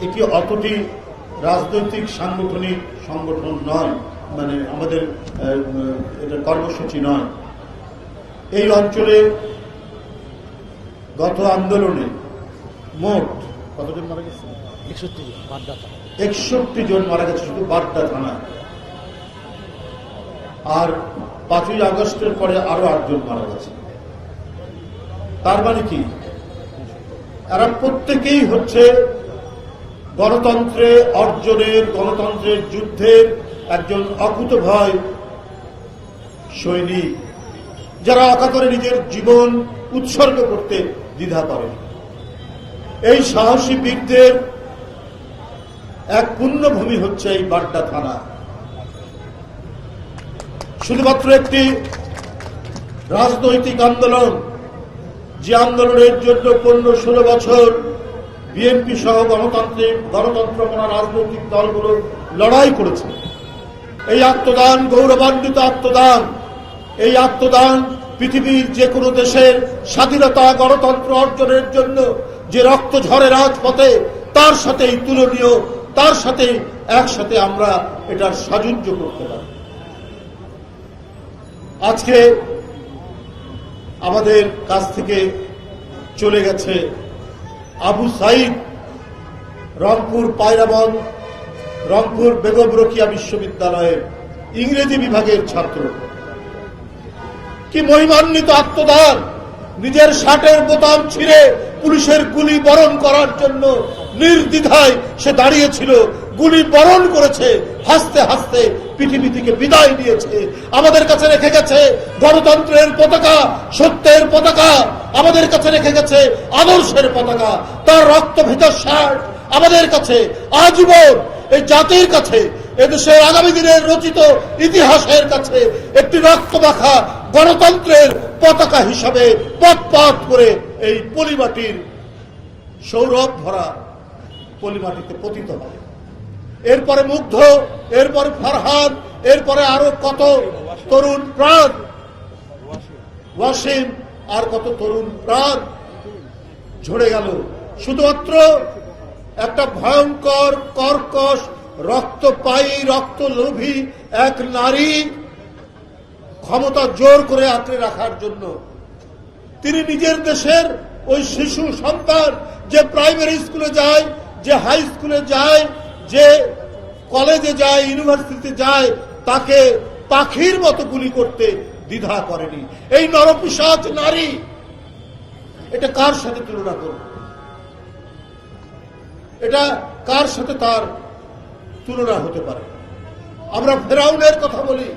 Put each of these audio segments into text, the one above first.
এটি অতটি রাজনৈতিক সাংগঠনিক সংগঠন নয়, মানে আমাদের এটা কর্মসূচি নয়। এই অঞ্চলে গত আন্দোলনে মোট কতজন মারা গেছে? 61 জন মারা গেছে শুধু বাড্ডা থানায়। আর 5ই আগস্টের পরে আরো 8 জন মারা গেছে। তার মানে কি, এরা প্রত্যেকেই হচ্ছে গণতন্ত্রে অর্জনের, গণতন্ত্রের যুদ্ধের একজন অকুতভয় সৈনিক, যারা অকাতরে নিজের জীবন উৎসর্গ করতে দ্বিধা করে। এই সাহসী বীরদের এক পুণ্যভূমি হচ্ছে এই বাড্ডা থানা। শুধুমাত্র একটি রাজনৈতিক আন্দোলন, যে আন্দোলনের জন্য 15-16 বছর বিএনপি সহ গণতন্ত্রমনা রাজনৈতিক দলগুলো লড়াই করেছে। এই আত্মদান গৌরবান্বিত আত্মদান, এই আত্মদান পৃথিবীর যে কোনো দেশের স্বাধীনতা গণতন্ত্র অর্জনের জন্য যে রক্ত ঝরে রাজপথে, তার সাথেই তুলনীয়, তার সাথে একসাথে আমরা এটার সাযুজ্য করতে পারি। আজকে আমাদের কাছ থেকে চলে গেছে আবু সাইদ, রংপুর পায়রাবন, রংপুর বেগম রোকেয়া বিশ্ববিদ্যালয়ের ইংরেজি বিভাগের ছাত্র। কি মহিমান্বিত আত্মদান! নিজের শার্টের বোতাম ছিঁড়ে পুলিশের গুলি বরণ করার জন্য নির্দ্বিধায় সে দাঁড়িয়েছিল, গুলি বরণ করেছে, হাসতে হাসতে পৃথিবী থেকে বিদায় নিয়েছে। আমাদের কাছে রেখে গেছে গণতন্ত্রের পতাকা, সত্যের পতাকা, আমাদের কাছে রেখে গেছে আদর্শের পতাকা। তার রক্ত ভেজা শার্ট আমাদের কাছে আজীবন এই জাতির কাছে, এদেশের আগামী দিনের রচিত ইতিহাসের কাছে একটি রক্তমাখা গণতন্ত্রের পতাকা হিসাবে পথ করে এই পলিমাটির সৌরভ ভরা পলিমাটিতে পতিত হবে। এরপরে মুগ্ধ, এরপরে ফারহান, এরপরে আরো কত তরুণ প্রাণ, ওয়াসিম, আর কত তরুণ প্রাণ ঝরে গেল শুধুমাত্র একটা ভয়ঙ্কর কর্কশ রক্তপায়ী রক্তলোভী এক নারী ক্ষমতা জোর করে আঁকড়ে রাখার জন্য। তিনি নিজের দেশের ওই শিশু সন্তান যে প্রাইমারি স্কুলে যায়, যে হাই স্কুলে যায়, যে কলেজে যায়, ইউনিভার্সিটিতে যায়, তাকে পাখির মতো গুলি করতে দ্বিধা করেনি। এই নরপিশাচ নারী, এটা কার সাথে তুলনা করব? এটা কার সাথে তার তুলনা হতে পারে? আমরা ফেরাউনের কথা বলি,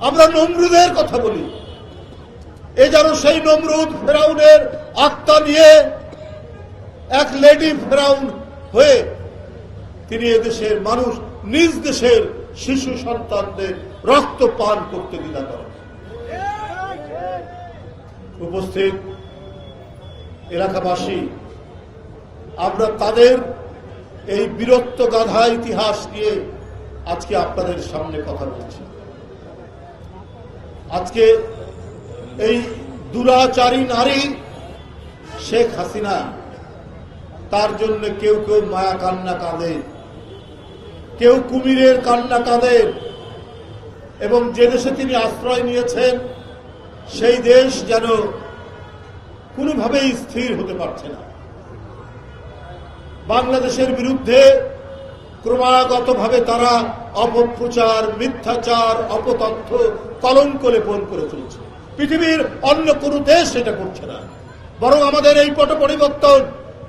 আমরা নমরুদের কথা বলি। এ যেন সেই নমরুদ ফেরাউনের আত্মা নিয়ে এক লেডি ফেরাউন হয়ে তিনি এদেশের মানুষ, নিজ দেশের শিশু সন্তানদের রক্ত পান করতে দ্বিধা করেন। উপস্থিত এলাকাবাসী, আমরা তাদের এই বীরত্ব গাথা ইতিহাস নিয়ে আজকে আপনাদের সামনে কথা বলছি। আজকে এই দুরাচারী নারী শেখ হাসিনা, তার জন্য কেউ কেউ মায়া কান্না কাঁদে, কেউ কুমিরের কান্না কাঁদে, এবং যে দেশে তিনি আশ্রয় নিয়েছেন সেই দেশ যেন কোনোভাবেই স্থির হতে পারছে না। বাংলাদেশের বিরুদ্ধে ক্রমাগতভাবে তারা অপপ্রচার, মিথ্যাচার, অপতথ্য, কলঙ্ক লেপন করে চলছে। পৃথিবীর অন্য কোনো দেশ এটা করছে না। বরং আমাদের এই পট পরিবর্তন,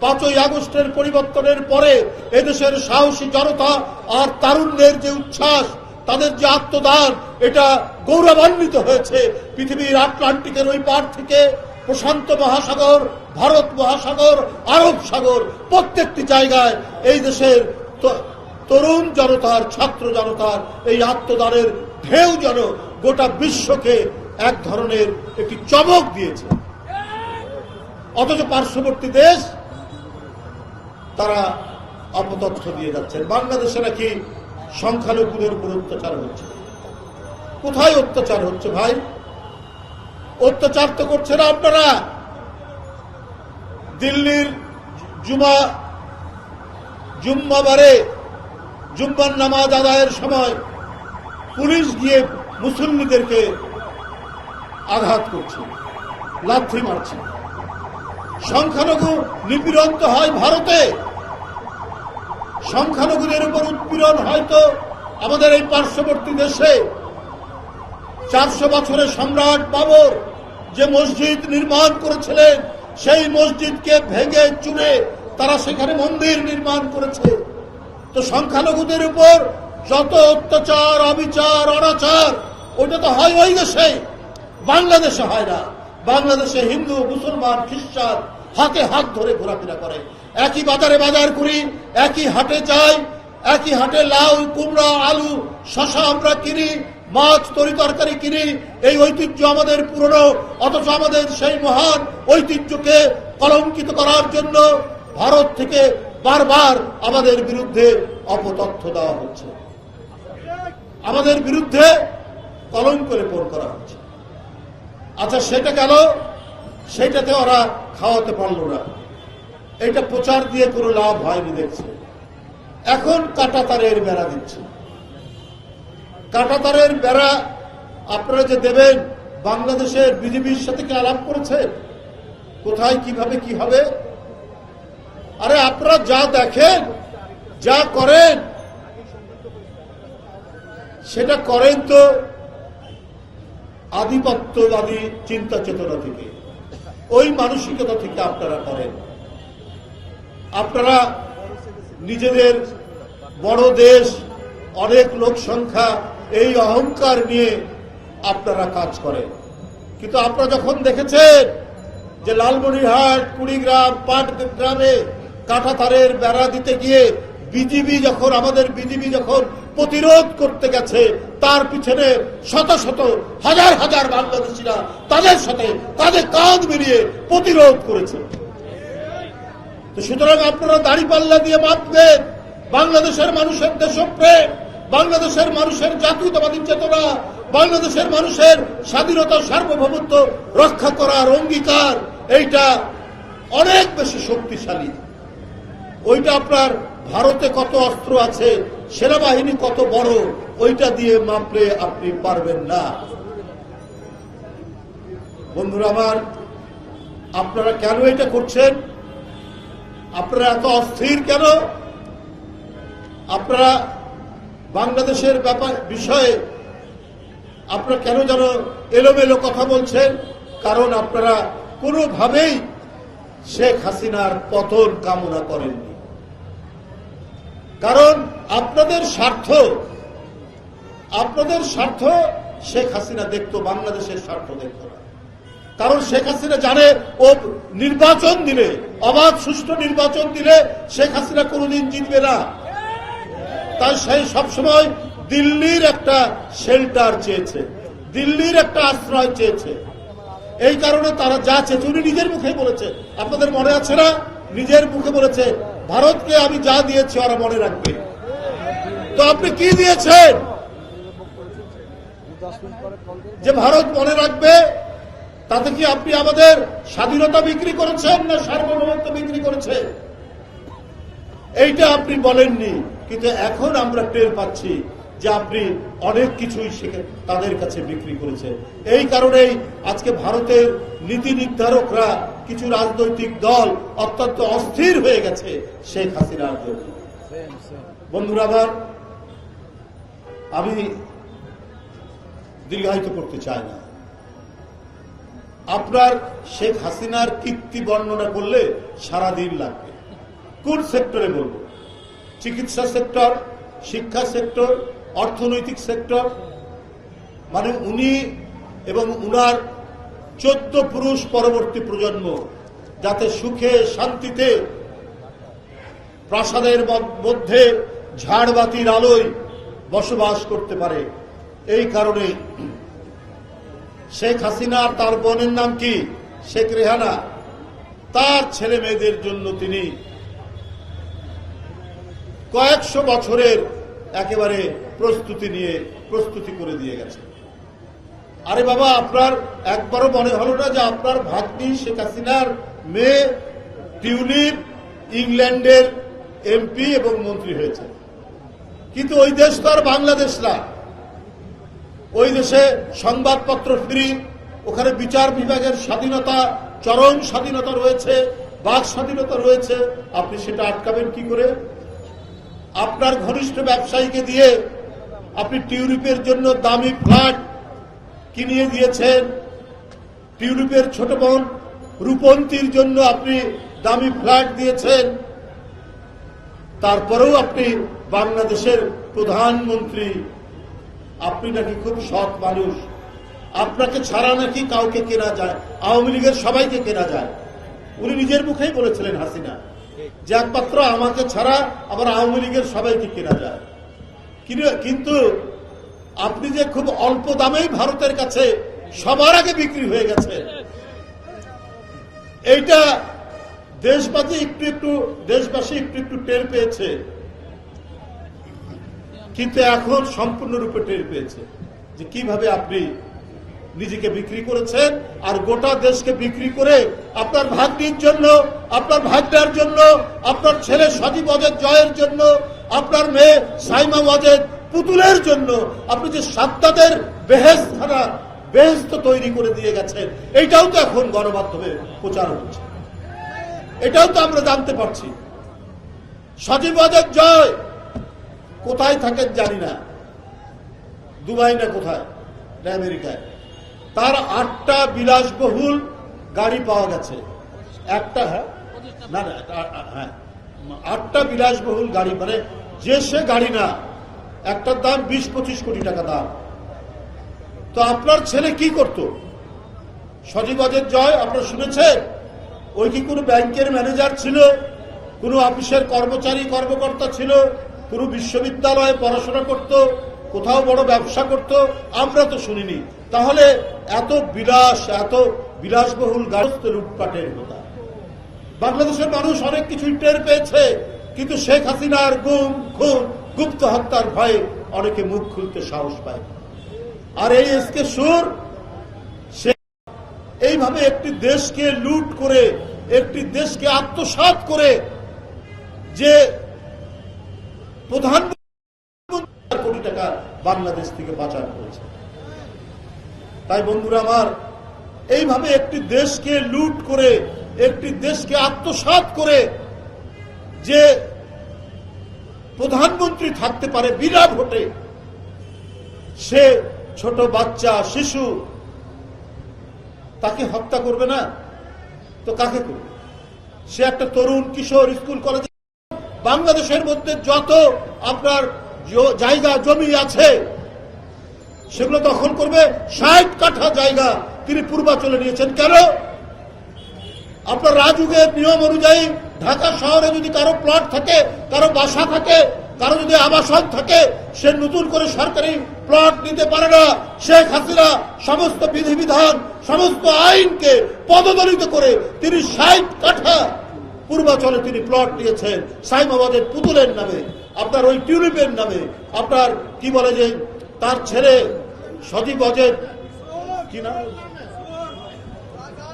5ই আগস্টের পরিবর্তনের পরে এদেশের সাহসী জনতা আর তারুণ্যের যে উচ্ছ্বাস, তাদের যে আত্মদান, এটা গৌরবান্বিত হয়েছে। পৃথিবীর আটলান্টিকের ওই পার থেকে প্রশান্ত মহাসাগর, ভারত মহাসাগর, আরব সাগর, প্রত্যেকটি জায়গায় এই দেশের তরুণ জনতার, ছাত্র জনতার এই আত্মদানের ঢেউ যেন গোটা বিশ্বকে এক ধরনের একটি চমক দিয়েছে। অথচ পার্শ্ববর্তী দেশ তারা অপতথ্য দিয়ে যাচ্ছেন। বাংলাদেশে নাকি সংখ্যালঘুদের উপর অত্যাচার হচ্ছে। কোথায় অত্যাচার হচ্ছে ভাই? অত্যাচার তো করছেন আপনারা। দিল্লির জুম্মাবারে জুম্মার নামাজ আদায়ের সময় পুলিশ গিয়ে মুসল্লিদেরকে আঘাত করছে, লাথি মারছে। সংখ্যালঘু নিপীড়ন তো হয় ভারতে, সংখ্যালঘুদের উপর উৎপীড়ন হয়তো আমাদের এই পার্শ্ববর্তী দেশে। 400 বছরের সম্রাট বাবর যে মসজিদ নির্মাণ করেছিলেন, সেই মসজিদকে ভেঙে চুরে তারা সেখানে মন্দির নির্মাণ করেছে। তো সংখ্যালঘুদের উপর যত অত্যাচার, অবিচার, অনাচার, ওটা তো হয় ওই দেশে, বাংলাদেশে হয় না। বাংলাদেশে হিন্দু, মুসলমান, খ্রিস্টান হাতে হাত ধরে ঘোরাফেরা করে। একই বাজারে বাজার করি, একই হাটে যাই, একই হাটে লাউ, কুমড়া, আলু, শশা আমরা কিনি, মাছ, তরি তরকারি কিনি। এই ঐতিহ্য আমাদের পুরনো, অথচ আমাদের সেই মহান ঐতিহ্যকে কলঙ্কিত করার জন্য ভারত থেকে বারবার আমাদের বিরুদ্ধে অপতথ্য দেওয়া হচ্ছে, আমাদের বিরুদ্ধে কলঙ্ক লেপন করা হচ্ছে। আচ্ছা, সেটা গেল, সেটাতে ওরা খাওয়াতে পারল না, এটা প্রচার দিয়ে কোনো লাভ হয়নি দেখছে। এখন কাঁটাতারের বেড়া দিচ্ছে। কাঁটাতারের বেড়া আপনারা যে দেবেন, বাংলাদেশের বিজেপির সাথে কি আলাপ করেছেন? কোথায় কিভাবে কি হবে? আরে আপনারা যা দেখেন, যা করেন, সেটা করেন তো আধিপত্যবাদী চিন্তা চেতনা থেকে, ওই মানসিকতা থেকে আপনারা করেন। আপনারা নিজেদের বড় দেশ, অনেক লোক সংখ্যা, এই অহংকার নিয়ে আপনারা কাজ করেন। কিন্তু আপনারা যখন দেখেছেন যে লালমনিরহাট, কুড়িগ্রাম, পাটগ্রামে কাঁটাতারের বেড়া দিতে গিয়ে আমাদের বিজিবি যখন প্রতিরোধ করতে গেছে, তার পিছনে শত শত হাজার হাজার বাংলাদেশিরা তাদের সাথে কাঁধে কাঁধ মিলিয়ে প্রতিরোধ করেছে। তো সুতরাং আপনারা দাঁড়িপাল্লা দিয়ে মাপবেন বাংলাদেশের মানুষের দেশপ্রেম, বাংলাদেশের মানুষের জাতীয়তাবাদী চেতনা, বাংলাদেশের মানুষের স্বাধীনতা, সার্বভৌমত্ব রক্ষা করার অঙ্গীকার, এইটা অনেক বেশি শক্তিশালী। ওইটা আপনার ভারতে কত অস্ত্র আছে, সেনাবাহিনী কত বড়, ওইটা দিয়ে মাপলে আপনি পারবেন না। বন্ধুরা আমার, আপনারা কেন এটা করছেন? আপনারা এত অস্থির কেন? আপনারা বাংলাদেশের বিষয়ে আপনারা কেন যেন এলোমেলো কথা বলছেন? কারণ আপনারা কোনোভাবেই শেখ হাসিনার পতন কামনা করেননি। কারণ আপনাদের স্বার্থ শেখ হাসিনা দেখতো, বাংলাদেশের স্বার্থ দেখত না। কারণ শেখ হাসিনা জানে ও নির্বাচন দিলে, অবাধ সুষ্ঠু নির্বাচন দিলে শেখ হাসিনা কোনোদিন জিতবে না। তাই সেই সবসময় দিল্লির একটা শেল্টার চেয়েছে, দিল্লির একটা আশ্রয় চেয়েছে। এই কারণে তারা যা চেয়েছে, উনি নিজের মুখে বলেছে, আপনাদের মনে আছে না? নিজের মুখে বলেছে, ভারতকে আমি যা দিয়েছি ওরা মনে রাখবে। তো আপনি কি দিয়েছেন যে ভারত মনে রাখবে? তাতে কি আপনি আমাদের স্বাধীনতা বিক্রি করেছেন না সার্বভৌমত্ব বিক্রি করেছেন? এইটা আপনি বলেননি। কিন্তু এখন আমরা টের পাচ্ছি যে আপনি অনেক কিছুই তাদের কাছে বিক্রি করেছেন। এই কারণেই আজকে ভারতের নীতি নির্ধারকরা, কিছু রাজনৈতিক দল অত্যন্ত অস্থির হয়ে গেছে শেখ হাসিনার জন্য। বন্ধুরা আমার, আমি দীর্ঘায়িত করতে চাই না। আপনার শেখ হাসিনার কীর্তি বর্ণনা করলে সারাদিন লাগবে। কোন সেক্টরে বলবো? চিকিৎসা সেক্টর, শিক্ষা সেক্টর, অর্থনৈতিক সেক্টর, মানে উনি এবং উনার 14 পুরুষ পরবর্তী প্রজন্ম যাতে সুখে শান্তিতে প্রাসাদের মধ্যে ঝাড়বাতির আলোয় বসবাস করতে পারে। এই কারণে শেখ হাসিনা, তার বোনের নাম কি, শেখ রেহানা, তার ছেলে মেয়েদের জন্য তিনি কয়েকশো বছরের একেবারে প্রস্তুতি করে দিয়ে গেছে। আরে বাবা, আপনার একবারও মনে হলো না যে আপনার ভাগ্নি শেখ হাসিনার মেয়ে টিউলিপ ইংল্যান্ডের এমপি এবং মন্ত্রী হয়েছে। কিন্তু ওই দেশ তো আর বাংলাদেশ না। ওই দেশে সংবাদপত্র ফ্রি, ওখানে বিচার বিভাগের স্বাধীনতা, চরম স্বাধীনতা রয়েছে, বাক স্বাধীনতা রয়েছে। আপনি সেটা আটকাবেন কি করে? আপনার ঘনিষ্ঠ ব্যবসায়ীকে দিয়ে আপনি টিউলিপের জন্য দামি ফ্ল্যাট কিনিয়ে দিয়েছেন, টিউলিপের ছোট বোন রূপন্তীর জন্য আপনি দামি ফ্ল্যাট দিয়েছেন, তারপরেও আপনি বাংলাদেশের প্রধানমন্ত্রী, আপনি নাকি খুব সৎ মানুষ, আপনাকে ছাড়া নাকি কাউকে কেনা যায়, আওয়ামী লীগের সবাইকে কেনা যায়। উনি নিজের মুখেই বলেছিলেন হাসিনা যে একমাত্র আমাকে ছাড়া আবার আওয়ামী লীগের সবাইকে কেনা যায়। কিন্তু আপনি যে খুব অল্প দামেই ভারতের কাছে সবার আগে বিক্রি হয়ে গেছে, এইটা দেশবাসী একটু একটু টের পেয়েছে, কিন্তু এখন সম্পূর্ণরূপে টের পেয়েছে যে কিভাবে আপনি নিজেকে বিক্রি করেছেন। আর গোটা দেশকে বিক্রি করে আপনার ভাগ্নির জন্য, আপনার ভাগ্নার জন্য, আপনার ছেলে সজীব ওয়াজেদ জয়ের জন্য, আপনার মেয়ে সাইমা ওয়াজেদ পুতুলের জন্য আপনি যে সাদ্দাদের বেহেশত তৈরি করে দিয়ে গেছেন, এইটাও তো এখন গণমাধ্যমে প্রচার হচ্ছে, এটাও তো আমরা জানতে পারছি। সজীব ওয়াজেদ জয় কোথায় থাকেন জানি না, দুবাই না কোথায় না আমেরিকায়, তার 8টা বিলাসবহুল গাড়ি পাওয়া গেছে। একটা না 8টা বিলাসবহুল গাড়ি, মানে যে সে গাড়ি না, একটার দাম 20-25 কোটি টাকা দাম। তো আপনার ছেলে কি করত? সজীব ওয়াজেদ জয় আপনারা শুনেছেন, ওই কি কোনো ব্যাংকের ম্যানেজার ছিল, কোনো অফিসের কর্মকর্তা ছিল, কোনো বিশ্ববিদ্যালয়ে পড়াশোনা করত, কোথাও বড় ব্যবসা করত? আমরা তো শুনিনি। তাহলে এত বিলাসবহুল গাড়ি লুটপাটের কথা। বাংলাদেশের মানুষ অনেক কিছুই টের পেয়েছে, কিন্তু শেখ হাসিনার গুম খুন গুপ্ত হত্যার ভয়ে অনেকে মুখ খুলতে সাহস পায়। আর এই এসকে সুর সে এইভাবে একটি দেশকে লুট করে, একটি দেশকে আত্মসাৎ করে যে প্রধানমন্ত্রী কোটি টাকা বাংলাদেশ থেকে পাচার করেছে। তাই বন্ধুরা আমার, এইভাবে একটি দেশকে লুট করে, একটি দেশকে আত্মসাৎ করে যে প্রধানমন্ত্রী থাকতে পারে বিনা ভোটে, সে ছোট বাচ্চা শিশু, তাকে হত্যা করবে না তো কাকে করবে? সে একটা তরুণ কিশোর স্কুল কলেজে, বাংলাদেশের মধ্যে যত আপনার জায়গা জমি আছে সেগুলো দখল করবে। 60 কাঠা জায়গা তিনি পূর্বাঞ্চলে নিয়েছেন। কেন? আপনার রাজুগের নিয়ম অনুযায়ী ঢাকা শহরে যদি কারো প্লট থাকে, কারো বাসা থাকে, কারো যদি আবাসন থাকে, সে নতুন করে সরকারি প্লট নিতে পারে না। শেখ হাসিনা সমস্ত বিধিবিধান, সমস্ত আইনকে পদদলিত করে তিনি 60 কাঠা পূর্বাঞ্চলে তিনি প্লট নিয়েছেন সাইমা ওয়াজেদ পুতুলের নামে, আপনার ওই টিউলিপের নামে, আপনার কি বলে যে তার ছেলে সজীব ওয়াজেদ কি না,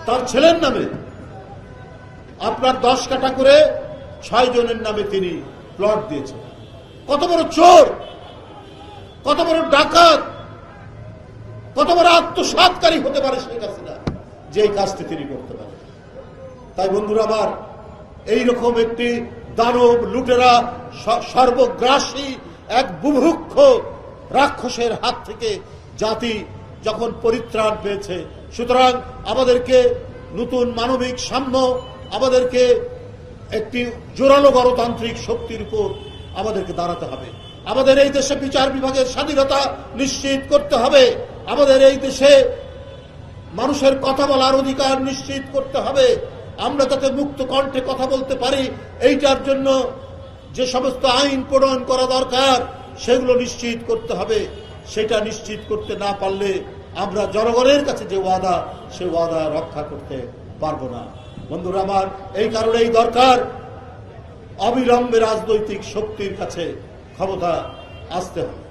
তার ছেলের নামে আপনার 10 কাঠা করে 6 জনের নামে তিনি প্লট দিয়েছেন। কত বড় চোর, কত বড় ডাকাত, কত বড় আত্মসাৎকারী হতে পারে শেখ হাসিনা, যে এই কাজটি তিনি করতে পারেন। তাই বন্ধুরা আমার, এইরকম একটি দানব লুটেরা সর্বগ্রাসী এক বুভুক্ষ রাক্ষসের হাত থেকে জাতি যখন পরিত্রাণ পেয়েছে, সুতরাং আমাদেরকে নতুন মানবিক সাম্য, আমাদেরকে একটি জোরালো গণতান্ত্রিক শক্তির উপর আমাদেরকে দাঁড়াতে হবে। আমাদের এই দেশে বিচার বিভাগের স্বাধীনতা নিশ্চিত করতে হবে। আমাদের এই দেশে মানুষের কথা বলার অধিকার নিশ্চিত করতে হবে। আমরা যাতে মুক্ত কণ্ঠে কথা বলতে পারি, এইটার জন্য যে সমস্ত আইন প্রণয়ন করা দরকার সেগুলো নিশ্চিত করতে হবে। সেটা নিশ্চিত করতে না পারলে আমরা জনগণের কাছে যে ওয়াদা, সে ওয়াদা রক্ষা করতে পারবো না। বন্ধুরা আমার, এই কারণেই দরকার অবিলম্বে রাজনৈতিক শক্তির কাছে ক্ষমতা আসতে হবে।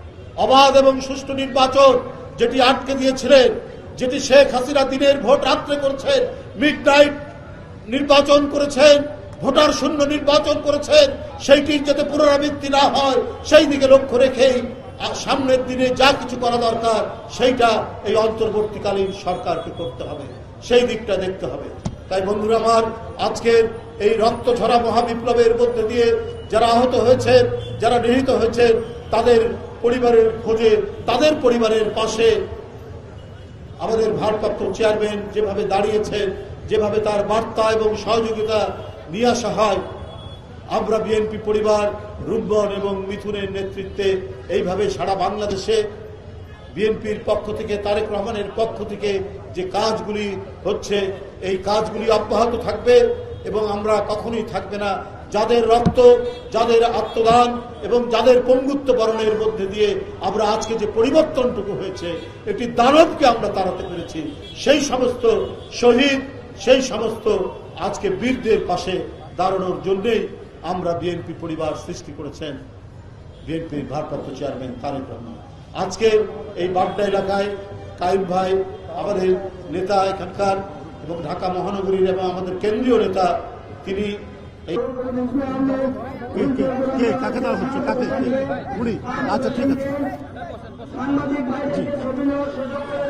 অবাধ এবং সুষ্ঠু নির্বাচন যেটি আটকে দিয়েছিলেন, যেটি শেখ হাসিনা দিনের ভোট রাত্রে করেছেন, মিডনাইট নির্বাচন করেছেন, ভোটার শূন্য নির্বাচন করেছেন, সেইটির যাতে পুনরাবৃত্তি না হয় সেই দিকে লক্ষ্য রেখেই সামনের দিনে যা কিছু করা দরকার সেইটা এই অন্তর্বর্তীকালীন সরকারকে করতে হবে, সেই দিকটা দেখতে হবে। তাই বন্ধুরা আমার, আজকের এই রক্ত ঝরা মহাবিপ্লবের মধ্যে দিয়ে যারা আহত হয়েছেন, যারা নিহত হয়েছেন, তাদের পরিবারের খোঁজে, তাদের পরিবারের পাশে আমাদের ভারপ্রাপ্ত চেয়ারম্যান যেভাবে দাঁড়িয়েছেন, যেভাবে তার বার্তা এবং সহযোগিতা নিয়ে আসা হয়, আমরা বিএনপি পরিবার রুম্বন এবং মিথুনের নেতৃত্বে এইভাবে সারা বাংলাদেশে বিএনপির পক্ষ থেকে, তারেক রহমানের পক্ষ থেকে যে কাজগুলি হচ্ছে, এই কাজগুলি অব্যাহত থাকবে এবং আমরা কখনোই থাকবে না। যাদের রক্ত, যাদের আত্মদান এবং যাদের পঙ্গুত্ব বরণের মধ্যে দিয়ে আমরা আজকে যে পরিবর্তনটুকু হয়েছে, একটি দানবকে আমরা তাড়াতে পেরেছি, সেই সমস্ত শহীদ, সেই সমস্ত আজকে বীরদের পাশে দাঁড়ানোর জন্যই আমরা বিএনপি পরিবার সৃষ্টি করেছেন বিএনপির ভারপ্রাপ্ত চেয়ারম্যান তারেক রহমান। আজকে এই বাড্ডা এলাকায় কাইম ভাই আমাদের নেতা এখানকার এবং ঢাকা মহানগরীর এবং আমাদের কেন্দ্রীয় নেতা, তিনি আচ্ছা ঠিক আছে,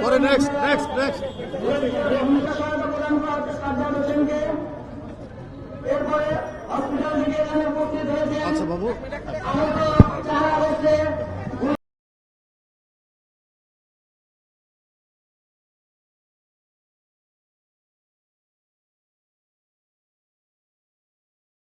পরে নেক্সট। আচ্ছা বাবু।